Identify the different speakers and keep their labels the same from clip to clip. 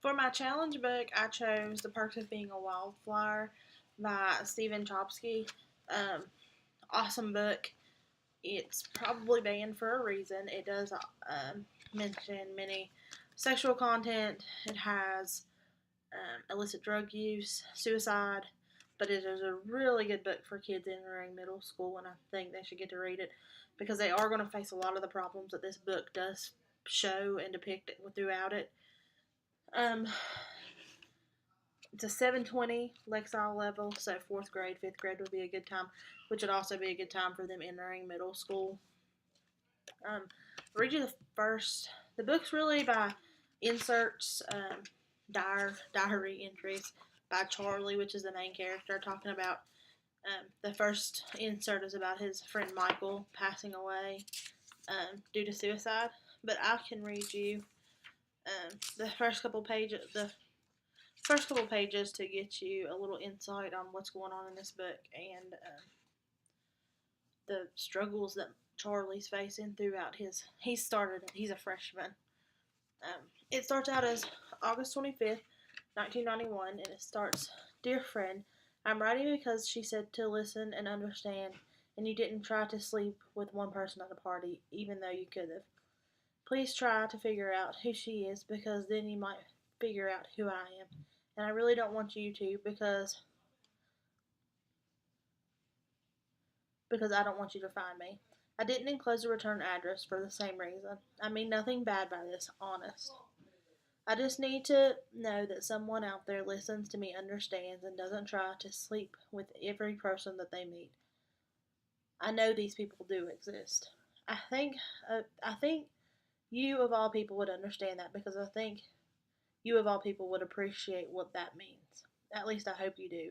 Speaker 1: For my challenge book, I chose The Perks of Being a Wildflower by Stephen Chopsky. Um, awesome book. It's probably banned for a reason. It does mention many sexual content. It has illicit drug use, suicide, but it is a really good book for kids entering middle school, and I think they should get to read it because they are going to face a lot of the problems that this book does show and depict throughout it. Um, it's a 720 Lexile level, so fourth grade, fifth grade would be a good time, which would also be a good time for them entering middle school. I'll read you the first. The book's really by inserts, diary entries by Charlie, which is the main character, talking about. The first insert is about his friend Michael passing away due to suicide. But I can read you the first couple pages to get you a little insight on what's going on in this book and the struggles that Charlie's facing throughout his. He's a freshman. It starts out as August 25th, 1991, and it starts, Dear friend, I'm writing because she said to listen and understand, and you didn't try to sleep with one person at a party, even though you could have. Please try to figure out who she is, because then you might figure out who I am. And I really don't want you to, because I don't want you to find me. I didn't enclose a return address for the same reason. I mean nothing bad by this, honest. I just need to know that someone out there listens to me, understands, and doesn't try to sleep with every person that they meet. I know these people do exist. I think you of all people would understand that because I think you of all people would appreciate what that means. At least I hope you do.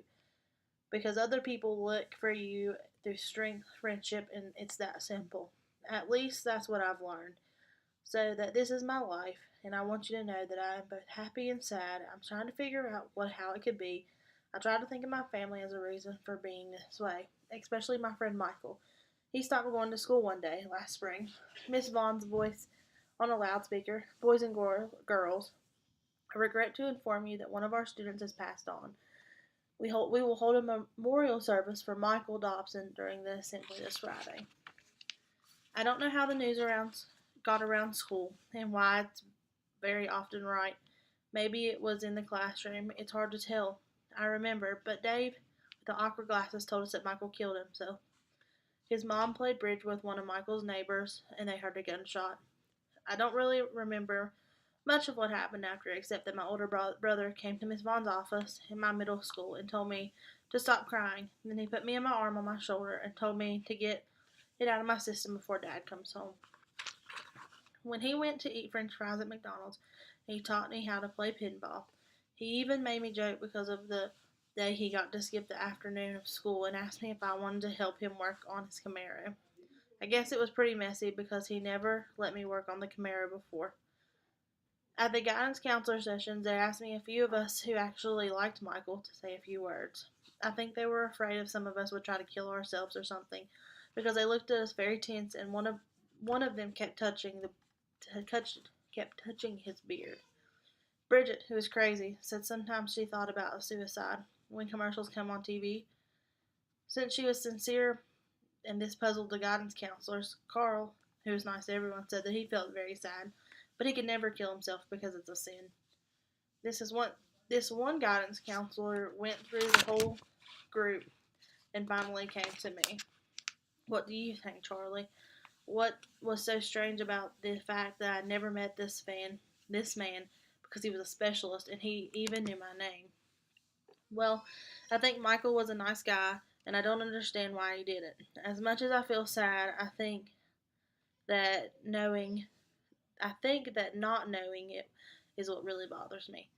Speaker 1: Because other people look for you through strength, friendship, and it's that simple. At least that's what I've learned. So that this is my life, and I want you to know that I am both happy and sad. I'm trying to figure out how it could be. I try to think of my family as a reason for being this way, especially my friend Michael. He stopped going to school one day last spring. Miss Vaughn's voice on a loudspeaker. Boys and girls, I regret to inform you that one of our students has passed on. We will hold a memorial service for Michael Dobson during the assembly this Friday. I don't know how the news got around school and why it's very often right. Maybe it was in the classroom. It's hard to tell. I remember, but Dave, with the awkward glasses, told us that Michael killed himself. His mom played bridge with one of Michael's neighbors, and they heard a gunshot. I don't really remember much of what happened after, except that my older brother came to Miss Vaughn's office in my middle school and told me to stop crying. Then he put me in my arm on my shoulder and told me to get it out of my system before Dad comes home. When he went to eat french fries at McDonald's, he taught me how to play pinball. He even made me joke because of the day he got to skip the afternoon of school and asked me if I wanted to help him work on his Camaro. I guess it was pretty messy because he never let me work on the Camaro before. At the guidance counselor sessions, they asked me a few of us who actually liked Michael to say a few words. I think they were afraid if some of us would try to kill ourselves or something, because they looked at us very tense, and one of them kept touching his beard. Bridget, who was crazy, said sometimes she thought about a suicide when commercials come on TV. Since she was sincere and this puzzled the guidance counselors, Carl, who was nice to everyone, said that he felt very sad, but he could never kill himself because it's a sin. This is what this one guidance counselor went through the whole group and finally came to me. What do you think, Charlie? What was so strange about the fact that I never met this man, because he was a specialist and he even knew my name? Well, I think Michael was a nice guy, and I don't understand why he did it. As much as I feel sad, that knowing, I think that not knowing it is what really bothers me.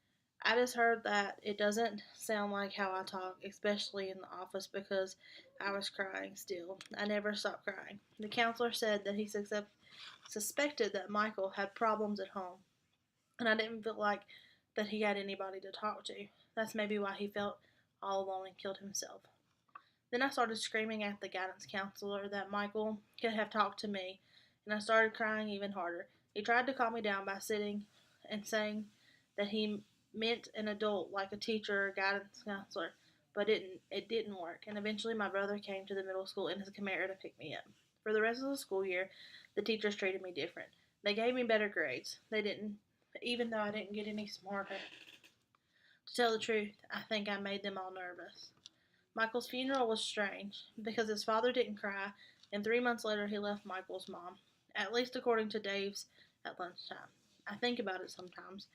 Speaker 1: I just heard that it doesn't sound like how I talk, especially in the office, because I was crying still. I never stopped crying. The counselor said that he suspected that Michael had problems at home, and I didn't feel like that he had anybody to talk to. That's maybe why he felt all alone and killed himself. Then I started screaming at the guidance counselor that Michael could have talked to me, and I started crying even harder. He tried to calm me down by sitting and saying that he meant an adult like a teacher or guidance counselor, but it didn't work. And eventually, my brother came to the middle school in his Camaro to pick me up. For the rest of the school year, the teachers treated me different. They gave me better grades. They didn't, even though I didn't get any smarter. To tell the truth, I think I made them all nervous. Michael's funeral was strange because his father didn't cry, and 3 months later he left Michael's mom, at least according to Dave's at lunchtime. I think about it sometimes.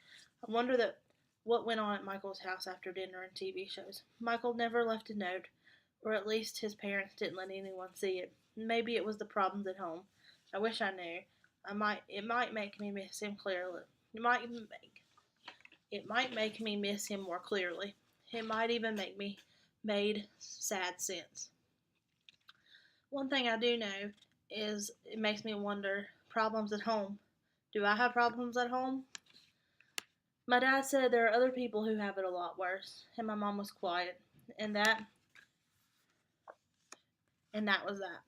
Speaker 1: I wonder that what went on at Michael's house after dinner and TV shows. Michael never left a note, or at least his parents didn't let anyone see it. Maybe it was the problems at home. I wish I knew. It might make me miss him clearly. It might make it might make me miss him more clearly. It might even make me made sad sense. One thing I do know is it makes me wonder problems at home. Do I have problems at home? My dad said there are other people who have it a lot worse, and my mom was quiet, and that was that.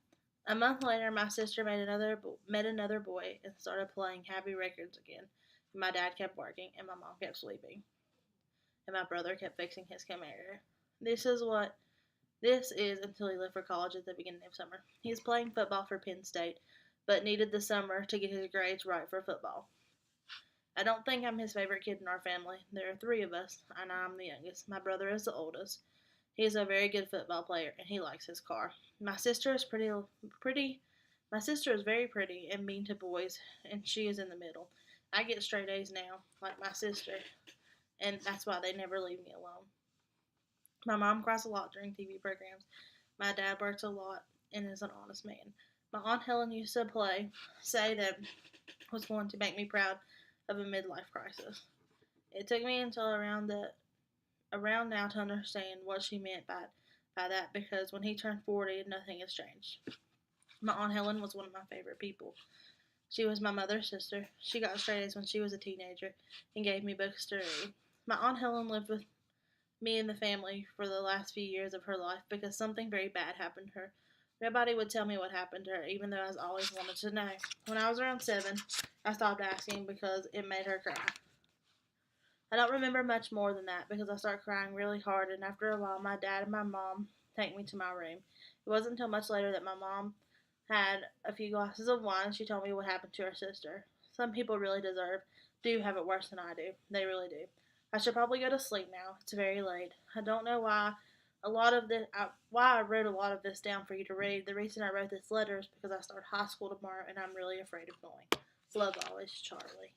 Speaker 1: A month later, my sister met another boy and started playing happy records again. And my dad kept working, and my mom kept sleeping, and my brother kept fixing his Camaro. This is what This is until he left for college at the beginning of summer. He is playing football for Penn State, but needed the summer to get his grades right for football. I don't think I'm his favorite kid in our family. There are three of us, and I'm the youngest. My brother is the oldest. He is a very good football player, and he likes his car. My sister is pretty. My sister is very pretty and mean to boys, and she is in the middle. I get straight A's now, like my sister, and that's why they never leave me alone. My mom cries a lot during TV programs. My dad works a lot and is an honest man. My Aunt Helen used to say that was going to make me proud of a midlife crisis. It took me until around now to understand what she meant by that because when he turned 40, nothing has changed. My Aunt Helen was one of my favorite people. She was my mother's sister. She got straight A's when she was a teenager and gave me books to read. My Aunt Helen lived with me and the family for the last few years of her life because something very bad happened to her. Nobody would tell me what happened to her, even though I always wanted to know. When I was around 7, I stopped asking because it made her cry. I don't remember much more than that because I started crying really hard, and after a while, my dad and my mom take me to my room. It wasn't until much later that my mom had a few glasses of wine and she told me what happened to her sister. Some people really do have it worse than I do. They really do. I should probably go to sleep now. It's very late. I don't know why I wrote a lot of this down for you to read. The reason I wrote this letter is because I start high school tomorrow and I'm really afraid of going. Love always, Charlie.